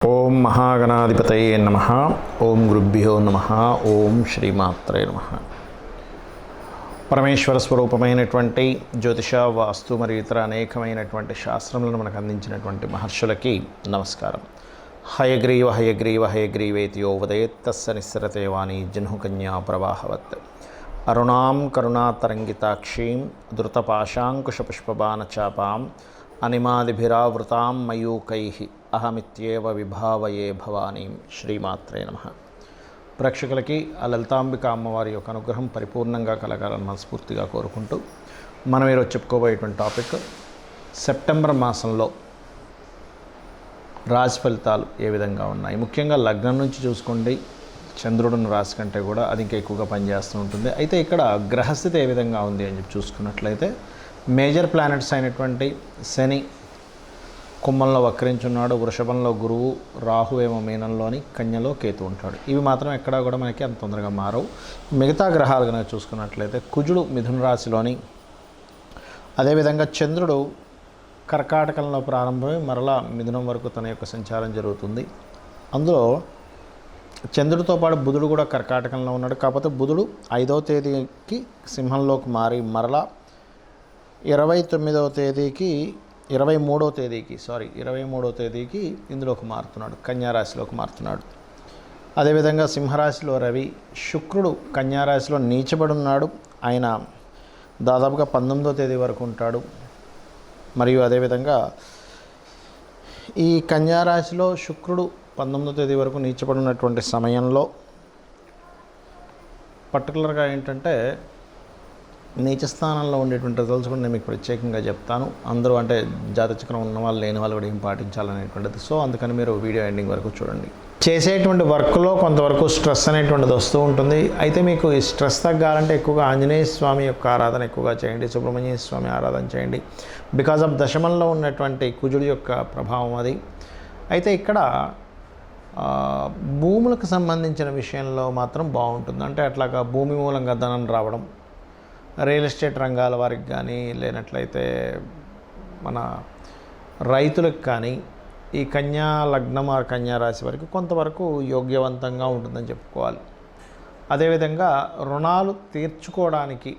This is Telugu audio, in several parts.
ఓం మహాగణాధిపతయే నమః. ఓం గురుభ్యో నమః. ఓం శ్రీమాత్రే నమః. పరమేశ్వర స్వరూపమైనటువంటి జ్యోతిష, వాస్తు మరియు ఇతర అనేకమైనటువంటి శాస్త్రములను మనకు అందించినటువంటి మహర్షులకి నమస్కారం. హయగ్రీవ హయగ్రీవ హయగ్రీవేతి యో వదేత్తస్స నిస్సరతే వాణి జహ్నుకన్యా ప్రవాహవత్. అరుణాం కరుణాతరంగితాక్షీం ధృతపాశాంకుశపుష్పబాణచాపాం అనిమాదిభిరావృతాం మయూకైః అహమిత్యేవ విభావయే భవానీం. శ్రీమాత్రే నమః. ప్రేక్షకులకి ఆ లలితాంబిక అమ్మవారి యొక్క అనుగ్రహం పరిపూర్ణంగా కలగాలని మనస్ఫూర్తిగా కోరుకుంటూ మనం ఈరోజు చెప్పుకోబోయేటువంటి టాపిక్ సెప్టెంబర్ మాసంలో రాశి ఫలితాలు ఏ విధంగా ఉన్నాయి. ముఖ్యంగా లగ్నం నుంచి చూసుకోండి, చంద్రుడున్న రాశి కంటే కూడా అది ఇంకా ఎక్కువగా పనిచేస్తూ ఉంటుంది. అయితే ఇక్కడ గ్రహస్థితి ఏ విధంగా ఉంది అని చెప్పి చూసుకున్నట్లయితే మేజర్ ప్లానెట్స్ అయినటువంటి శని కుంభంలో వక్రించున్నాడు, వృషభంలో గురువు, రాహు ఏమో మీనంలోని, కన్యలో కేతు ఉంటాడు. ఇవి మాత్రం ఎక్కడా కూడా మనకి అంత తొందరగా మారవు. మిగతా గ్రహాలు కనుక చూసుకున్నట్లయితే కుజుడు మిథున రాశిలోని, అదేవిధంగా చంద్రుడు కర్కాటకంలో ప్రారంభమై మరలా మిథునం వరకు తన యొక్క సంచారం జరుగుతుంది. అందులో చంద్రుడితో పాటు బుధుడు కూడా కర్కాటకంలో ఉన్నాడు. కాకపోతే బుధుడు 5వ తేదీకి సింహంలోకి మారి మరలా 23వ తేదీకి ఇందులోకి మారుతున్నాడు, కన్యారాశిలోకి మారుతున్నాడు. అదేవిధంగా సింహరాశిలో రవి, శుక్రుడు కన్యారాశిలో నీచబడి ఉన్నాడు. ఆయన దాదాపుగా 19వ తేదీ వరకు ఉంటాడు. మరియు అదేవిధంగా ఈ కన్యారాశిలో శుక్రుడు 19వ తేదీ వరకు నీచబడినటువంటి సమయంలో పర్టికులర్గా ఏంటంటే నీచ స్థానంలో ఉండేటువంటి రిజల్ట్స్ కూడా నేను మీకు ప్రత్యేకంగా చెప్తాను. అందరూ అంటే జాతచక్రం ఉన్న వాళ్ళు లేని వాళ్ళు కూడా ఏం పాటించాలనేటువంటిది. సో అందుకని మీరు వీడియో ఎండింగ్ వరకు చూడండి. చేసేటువంటి వర్క్లో కొంతవరకు స్ట్రెస్ అనేటువంటిది వస్తూ ఉంటుంది. అయితే మీకు ఈ స్ట్రెస్ తగ్గాలంటే ఎక్కువగా ఆంజనేయ స్వామి యొక్క ఆరాధన ఎక్కువగా చేయండి, సుబ్రహ్మణ్య స్వామి ఆరాధన చేయండి. బికాజ్ ఆఫ్ దశమంలో ఉన్నటువంటి కుజుడి యొక్క ప్రభావం అది. అయితే ఇక్కడ భూములకు సంబంధించిన విషయంలో మాత్రం బాగుంటుంది. అంటే అట్లాగా భూమి మూలంగా ధనం రావడం, రియల్ ఎస్టేట్ రంగాల వారికి కానీ, లేనట్లయితే మన రైతులకు కానీ, ఈ కన్యా లగ్నం ఆ కన్యా రాశి వరకు కొంతవరకు యోగ్యవంతంగా ఉంటుందని చెప్పుకోవాలి. అదేవిధంగా రుణాలు తీర్చుకోవడానికి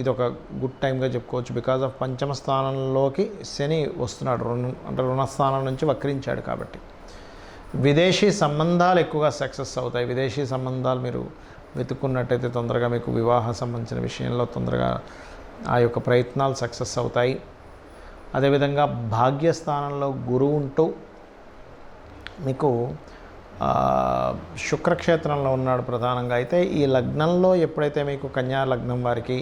ఇది ఒక గుడ్ టైంగా చెప్పుకోవచ్చు. బికాజ్ ఆఫ్ పంచమ స్థానంలోకి శని వస్తున్నాడు, రుణస్థానం నుంచి వక్రించాడు. కాబట్టి విదేశీ సంబంధాలు ఎక్కువగా సక్సెస్ అవుతాయి. విదేశీ సంబంధాలు మీరు వెతుక్కున్నట్టయితే తొందరగా మీకు వివాహ సంబంధించిన విషయంలో తొందరగా ఆ యొక్క ప్రయత్నాలు సక్సెస్ అవుతాయి. అదేవిధంగా భాగ్యస్థానంలో గురువు ఉంటూ మీకు శుక్రక్షేత్రంలో ఉన్నాడు ప్రధానంగా. అయితే ఈ లగ్నంలో ఎప్పుడైతే మీకు కన్యా లగ్నం వారికి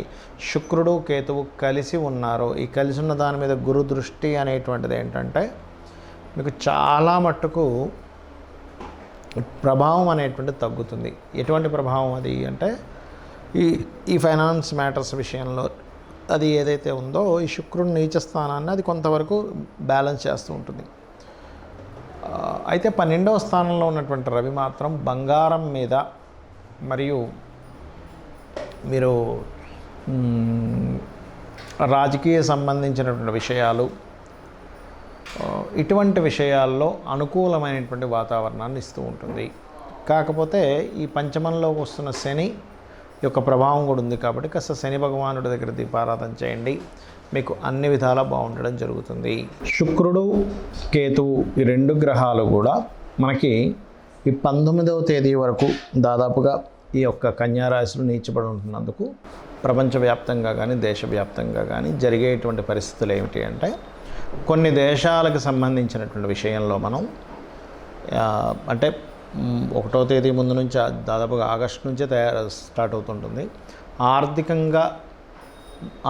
శుక్రుడు కేతువు కలిసి ఉన్నారో, ఈ కలిసి ఉన్న దాని మీద గురు దృష్టి అనేటువంటిది ఏంటంటే మీకు చాలా మట్టుకు ప్రభావం అనేటువంటిది తగ్గుతుంది. ఎటువంటి ప్రభావం అది అంటే ఈ ఫైనాన్స్ మ్యాటర్స్ విషయంలో అది ఏదైతే ఉందో ఈ శుక్రుడి నీచ స్థానాన్ని అది కొంతవరకు బ్యాలెన్స్ చేస్తూ ఉంటుంది. అయితే 12వ స్థానంలో ఉన్నటువంటి రవి మాత్రం బంగారం మీద మరియు మీరు రాజకీయ సంబంధించినటువంటి విషయాలు, ఇటువంటి విషయాల్లో అనుకూలమైనటువంటి వాతావరణాన్ని ఇస్తూ ఉంటుంది. కాకపోతే ఈ పంచమంలోకి వస్తున్న శని యొక్క ప్రభావం కూడా ఉంది. కాబట్టి కాస్త శని భగవానుడి దగ్గర దీపారాధన చేయండి, మీకు అన్ని విధాలా బాగుండడం జరుగుతుంది. శుక్రుడు కేతువు ఈ 2 గ్రహాలు కూడా మనకి ఈ 19వ తేదీ వరకు దాదాపుగా ఈ యొక్క కన్యారాశిలో నీచబడి ఉంటున్నందుకు ప్రపంచవ్యాప్తంగా కానీ దేశవ్యాప్తంగా కానీ జరిగేటువంటి పరిస్థితులు ఏమిటి అంటే కొన్ని దేశాలకు సంబంధించినటువంటి విషయంలో మనం అంటే 1వ తేదీ ముందు నుంచి దాదాపుగా ఆగస్టు నుంచే స్టార్ట్ అవుతుంటుంది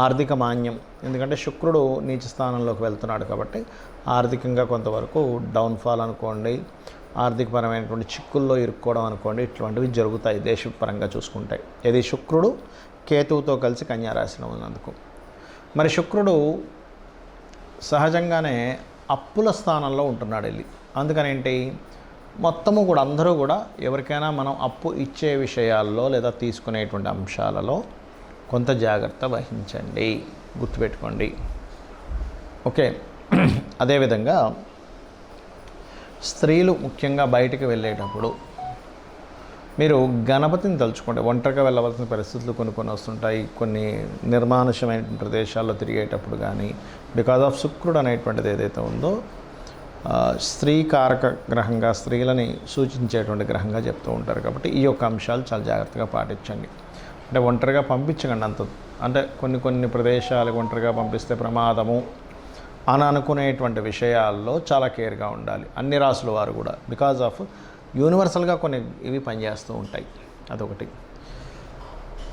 ఆర్థిక మాన్యం. ఎందుకంటే శుక్రుడు నీచ స్థానంలోకి వెళ్తున్నాడు కాబట్టి ఆర్థికంగా కొంతవరకు డౌన్ఫాల్ అనుకోండి, ఆర్థికపరమైనటువంటి చిక్కుల్లో ఇరుక్కోవడం అనుకోండి, ఇటువంటివి జరుగుతాయి దేశపరంగా చూసుకుంటే. ఇది శుక్రుడు కేతువుతో కలిసి కన్యారాశిలో ఉన్నందుకు. మరి శుక్రుడు సహజంగానే అప్పుల స్థానంలో ఉంటున్నాడు వెళ్ళి. అందుకని ఏంటి, మొత్తము కూడా అందరూ కూడా ఎవరికైనా మనం అప్పు ఇచ్చే విషయాల్లో లేదా తీసుకునేటువంటి అంశాలలో కొంత జాగ్రత్త వహించండి, గుర్తుపెట్టుకోండి. ఓకే. అదేవిధంగా స్త్రీలు ముఖ్యంగా బయటికి వెళ్ళేటప్పుడు మీరు గణపతిని తలుచుకోండి. ఒంటరిగా వెళ్ళవలసిన పరిస్థితులు కొన్ని వస్తుంటాయి. కొన్ని నిర్మానుష్యమైన ప్రదేశాల్లో తిరిగేటప్పుడు కానీ బికాజ్ ఆఫ్ శుక్రుడు అనేటువంటిది ఏదైతే ఉందో స్త్రీ కారక గ్రహంగా, స్త్రీలని సూచించేటువంటి గ్రహంగా చెప్తూ ఉంటారు. కాబట్టి ఈ యొక్క అంశాలు చాలా జాగ్రత్తగా పాటించండి. అంటే ఒంటరిగా పంపించకండి అంత. అంటే కొన్ని ప్రదేశాలకు ఒంటరిగా పంపిస్తే ప్రమాదము అని అనుకునేటువంటి విషయాల్లో చాలా కేర్గా ఉండాలి అన్ని రాసుల వారు కూడా. బికాజ్ ఆఫ్ యూనివర్సల్గా కొన్ని ఇవి పనిచేస్తూ ఉంటాయి, అదొకటి.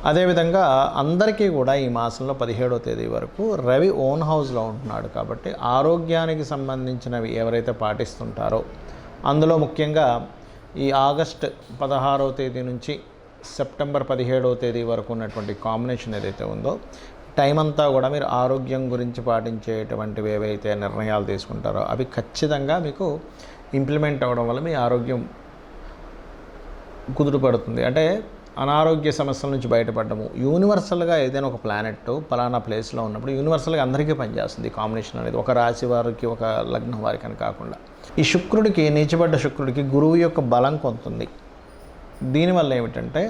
అదేవిధంగా అందరికీ కూడా ఈ మాసంలో 17వ తేదీ వరకు రవి ఓన్ హౌస్లో ఉంటున్నాడు. కాబట్టి ఆరోగ్యానికి సంబంధించినవి ఎవరైతే పాటిస్తుంటారో అందులో ముఖ్యంగా ఈ ఆగస్ట్ 16వ తేదీ నుంచి సెప్టెంబర్ 17వ తేదీ వరకు ఉన్నటువంటి కాంబినేషన్ ఏదైతే ఉందో టైం అంతా కూడా మీరు ఆరోగ్యం గురించి పాటించేటువంటివి ఏవైతే నిర్ణయాలు తీసుకుంటారో అవి ఖచ్చితంగా మీకు ఇంప్లిమెంట్ అవ్వడం వల్ల మీ ఆరోగ్యం కుదురుపడుతుంది. అంటే అనారోగ్య సమస్యల నుంచి బయటపడము. యూనివర్సల్గా ఏదైనా ఒక ప్లానెట్ పలానా ప్లేస్లో ఉన్నప్పుడు యూనివర్సల్గా అందరికీ పనిచేస్తుంది కాంబినేషన్ అనేది, ఒక రాశి వారికి ఒక లగ్నం వారికి అని కాకుండా. ఈ శుక్రుడికి, నీచబడ్డ శుక్రుడికి గురువు యొక్క బలం కొంతుంది. దీనివల్ల ఏమిటంటే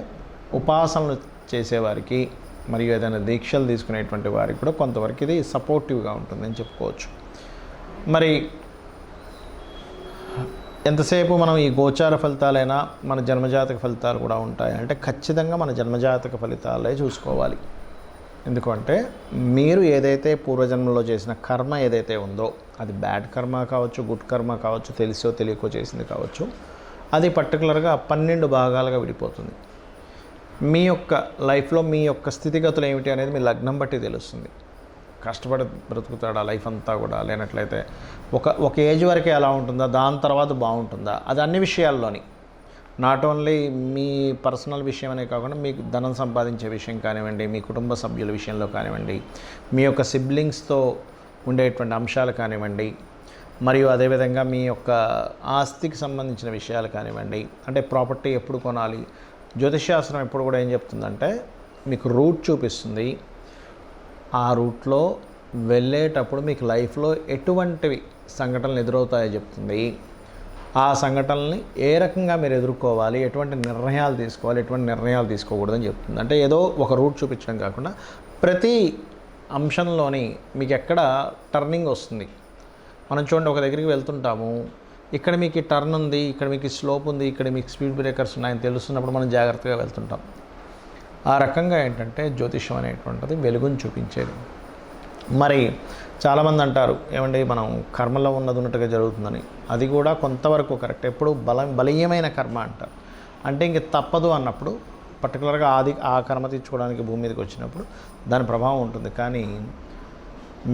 ఉపాసనలు చేసేవారికి మరియు ఏదైనా దీక్షలు తీసుకునేటువంటి వారికి కూడా కొంతవరకు ఇది సపోర్టివ్గా ఉంటుందని చెప్పుకోవచ్చు. మరి ఎంతసేపు మనం ఈ గోచార ఫలితాలైనా మన జన్మజాతక ఫలితాలు కూడా ఉంటాయి అంటే ఖచ్చితంగా మన జన్మజాతక ఫలితాలే చూసుకోవాలి. ఎందుకంటే మీరు ఏదైతే పూర్వజన్మలో చేసిన కర్మ ఏదైతే ఉందో అది బ్యాడ్ కర్మ కావచ్చు, గుడ్ కర్మ కావచ్చు, తెలిసో తెలియకో చేసింది కావచ్చు, అది పర్టికులర్గా 12 భాగాలుగా విడిపోతుంది. మీ యొక్క లైఫ్లో మీ యొక్క స్థితిగతులు ఏమిటి అనేది మీ లగ్నం బట్టి తెలుస్తుంది. కష్టపడి బ్రతుకుతాడా లైఫ్ అంతా కూడా, లేనట్లయితే ఒక ఏజ్ వరకే ఎలా ఉంటుందా, దాని తర్వాత బాగుంటుందా, అది అన్ని విషయాల్లోని, నాట్ ఓన్లీ మీ పర్సనల్ విషయం అనే కాకుండా మీకు ధనం సంపాదించే విషయం కానివ్వండి, మీ కుటుంబ సభ్యుల విషయంలో కానివ్వండి, మీ యొక్క సిబ్లింగ్స్తో ఉండేటువంటి అంశాలు కానివ్వండి, మరియు అదేవిధంగా మీ యొక్క ఆస్తికి సంబంధించిన విషయాలు కానివ్వండి, అంటే ప్రాపర్టీ ఎప్పుడు కొనాలి. జ్యోతిష్శాస్త్రం ఎప్పుడు కూడా ఏం చెప్తుందంటే మీకు రూట్ చూపిస్తుంది. ఆ రూట్లో వెళ్ళేటప్పుడు మీకు లైఫ్లో ఎటువంటివి సంఘటనలు ఎదురవుతాయో చెప్తుంది. ఆ సంఘటనల్ని ఏ రకంగా మీరు ఎదుర్కోవాలి, ఎటువంటి నిర్ణయాలు తీసుకోవాలి, ఎటువంటి నిర్ణయాలు తీసుకోకూడదని చెప్తుంది. అంటే ఏదో ఒక రూట్ చూపించడం కాకుండా ప్రతి అంశంలోని మీకు ఎక్కడ టర్నింగ్ వస్తుంది. మనం చూడండి, ఒక దగ్గరికి వెళ్తుంటాము, ఇక్కడ మీకు టర్న్ ఉంది, ఇక్కడ మీకు స్లోప్ ఉంది, ఇక్కడ మీకు స్పీడ్ బ్రేకర్స్ ఉన్నాయని తెలుస్తున్నప్పుడు మనం జాగ్రత్తగా వెళ్తుంటాం. ఆ రకంగా ఏంటంటే జ్యోతిష్యం అనేటువంటిది వెలుగుని చూపించేది. మరి చాలామంది అంటారు ఏమండి మనం కర్మలో ఉన్నట్టుగా జరుగుతుందని. అది కూడా కొంతవరకు కరెక్ట్. ఎప్పుడు బలీయమైన కర్మ అంటారు. అంటే ఇంక తప్పదు అన్నప్పుడు పర్టికులర్గా ఆ కర్మ తీర్చుకోవడానికి భూమి మీదకి వచ్చినప్పుడు దాని ప్రభావం ఉంటుంది. కానీ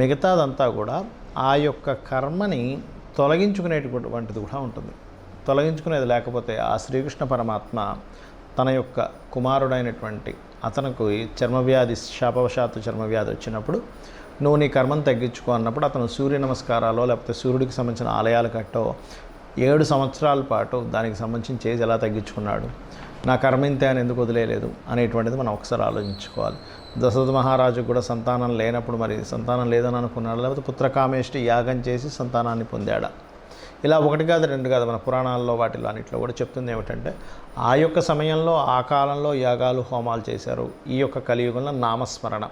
మిగతాదంతా కూడా ఆ యొక్క కర్మని తొలగించుకునేటువంటిది కూడా ఉంటుంది. తొలగించుకునేది లేకపోతే ఆ శ్రీకృష్ణ పరమాత్మ తన యొక్క కుమారుడైనటువంటి అతనికి చర్మవ్యాధి, శాపవశాత్తు చర్మవ్యాధి వచ్చినప్పుడు నువ్వు నీ కర్మను తగ్గించుకో అన్నప్పుడు అతను సూర్య నమస్కారాలు లేకపోతే సూర్యుడికి సంబంధించిన ఆలయాలు కట్టో 7 సంవత్సరాల పాటు దానికి సంబంధించిన చేసి ఎలా తగ్గించుకున్నాడు, నా కర్మ ఇంతే అని ఎందుకు వదిలేయలేదు అనేటువంటిది మనం ఒకసారి ఆలోచించుకోవాలి. దశరథ మహారాజుకు కూడా సంతానం లేనప్పుడు మరి సంతానం లేదని అనుకున్నాడు, లేకపోతే పుత్రకామేష్టి యాగం చేసి సంతానాన్ని పొందాడా. ఇలా 1 కాదు 2 కాదు, మన పురాణాల్లో వాటిలో అన్నింటిలో కూడా చెప్తుంది ఏమిటంటే ఆ యొక్క సమయంలో ఆ కాలంలో యాగాలు హోమాలు చేశారు. ఈ యొక్క కలియుగంలో నామస్మరణ,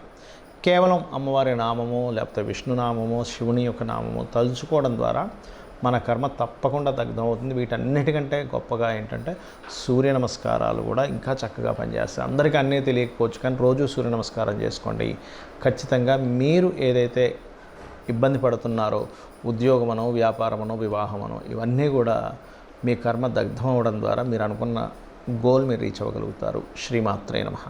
కేవలం అమ్మవారి నామము లేకపోతే విష్ణునామము శివుని యొక్క నామము తలుచుకోవడం ద్వారా మన కర్మ తప్పకుండా దగ్ధమవుతుంది. వీటన్నిటికంటే గొప్పగా ఏంటంటే సూర్య నమస్కారాలు కూడా ఇంకా చక్కగా పనిచేస్తాయి. అందరికీ అన్నీ తెలియకపోవచ్చు, కానీ రోజు సూర్య నమస్కారం చేసుకోండి. ఖచ్చితంగా మీరు ఏదైతే ఇబ్బంది పడుతున్నారో, ఉద్యోగమనో, వ్యాపారమనో, వివాహమనో, ఇవన్నీ కూడా మీ కర్మ దగ్ధం అవ్వడం ద్వారా మీరు అనుకున్న గోల్ మీరు రీచ్ అవ్వగలుగుతారు. శ్రీమాత్రే నమః.